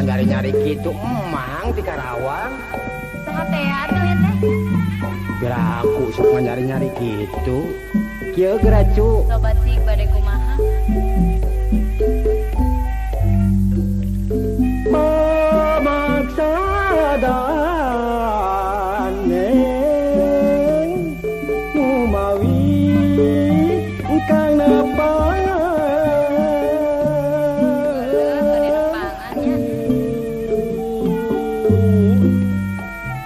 nyari-nyari gitu emang di Karawang. Saha teh atuh ya teh? Biar aku sok nyari-nyari gitu. Kieu geura cu. Sobat sik bade kumaha? Pamaksa daneng numawi kang nepang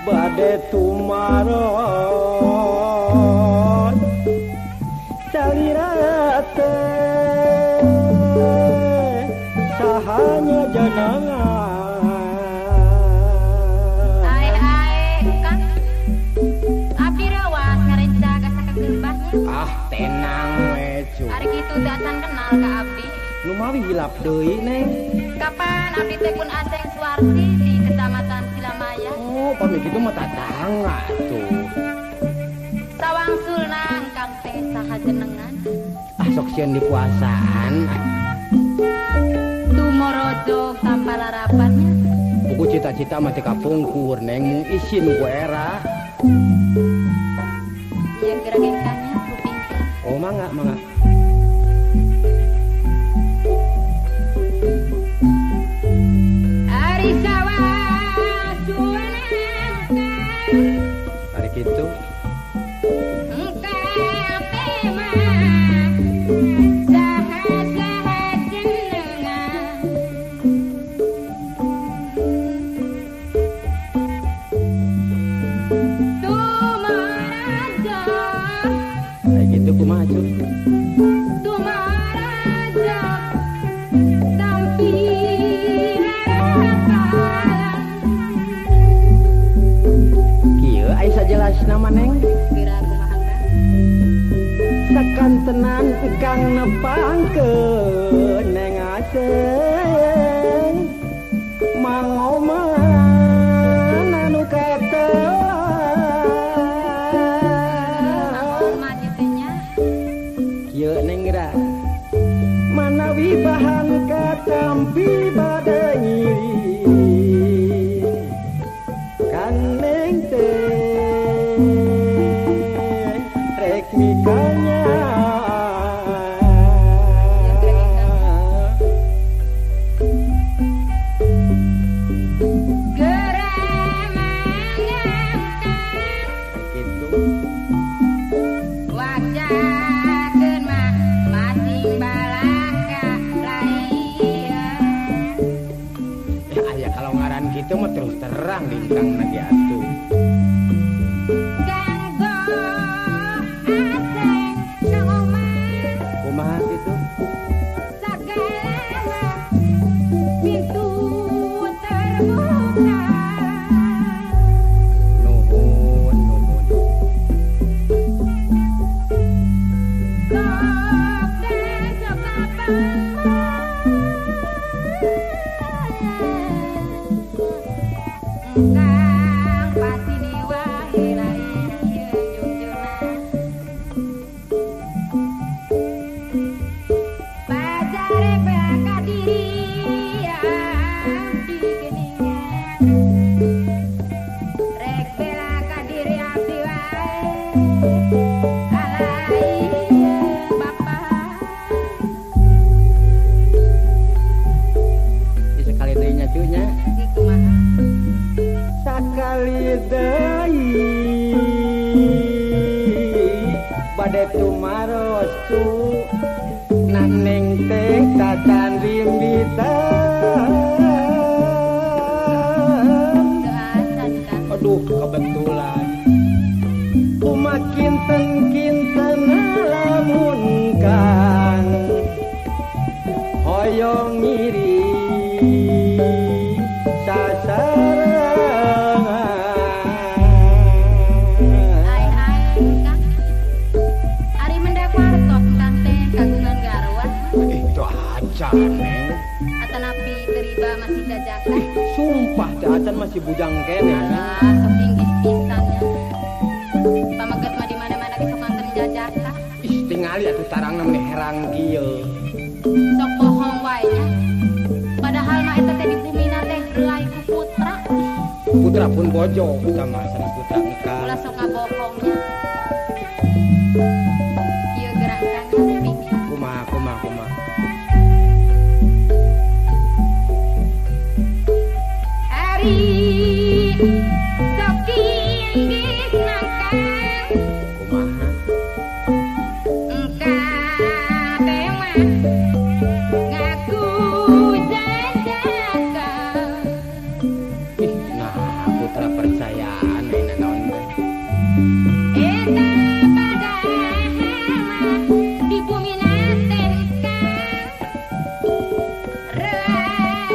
bade tumaron salira teh sahanya janangan. Ae Kang. Abdi rawas ngarenca gasaka geulbahnya. Ah tenang we cu. Ari kitu teh acan kenal ka abdi. Lumawi hilap deui neng. Kapan abdi teh pun Aceng Suwarsi di Kecamatan Silamaya. Oh pami kitu mah tatangga tuh. Sawangsulna Kang teh saha jenengan? Ah sok sieun di puasaan. Tumorojog tanpa larapannya. Buku cita-cita mah teh kapungkur neng mung isin ku era. Ieu geura gengkanya kuping. Oh mangga mangga. Ari sawasuana Ari kitu. engkang teh mah saha-saha jenengan. Tumaraja Ari kitu kumaha cu? Tumaraja tampirakan Kieu aya sajelasna mah neng. kira kumaha Kang? Sakantenan kang nepangkeun neng Aceng mangoman anu Naon mah kitu nya? kieu neng geura manawi bahan katampi bade ngiring kan neng teh rek mikanya Geura mangangkan gitu. wajakeun mah masing balaka layan. Ya aya kalau ngaran gitu mah terus terang lintang lagi atuh. Kanggo Aceng saomah Kumaha gitu? sagala pintu terbuka. Nuhun nuhun. Sok teh sok Kang pasti diwahi lain ieu jujurna. Bajare baka diri abdi geuningan. Rek bela ka diri abdi wae. Alaieu Bapa. Ieu sekali deui nya cu nya. Di kumaha? Sakali deui bade tumaros cu naneng teh tacan rimbitan. Teu acan Kang. Aduh kebetulan kumakin kinten lamun kang hoyong ngiri sasarangan. Kang. Ari mendak wartos Kang teh kagungan garwa. Itu aja neng. Atanapi teriba masih jajakan. Sumpah teh acan masih bujang kene. Alah, sok inggis pisannya. Pamaget mah di mana-mana ge sok nganten jajakan. Ih tingali atuh tarangna meneh herang kieu. Sok bohong wae nya. Padahal mah eta teh di bumi na teh putra pun bojo utama sana putra engkang. Ulah sok ngabohongnya. Ieu gerakan hati. Kumaha. Hari sok diinggis nangkang. Kumaha? Engkau teman ngaku jajakan. Ih, nah putra percayaan ayeuna naon teh. Eta padahal di bumi nate engkau. Reak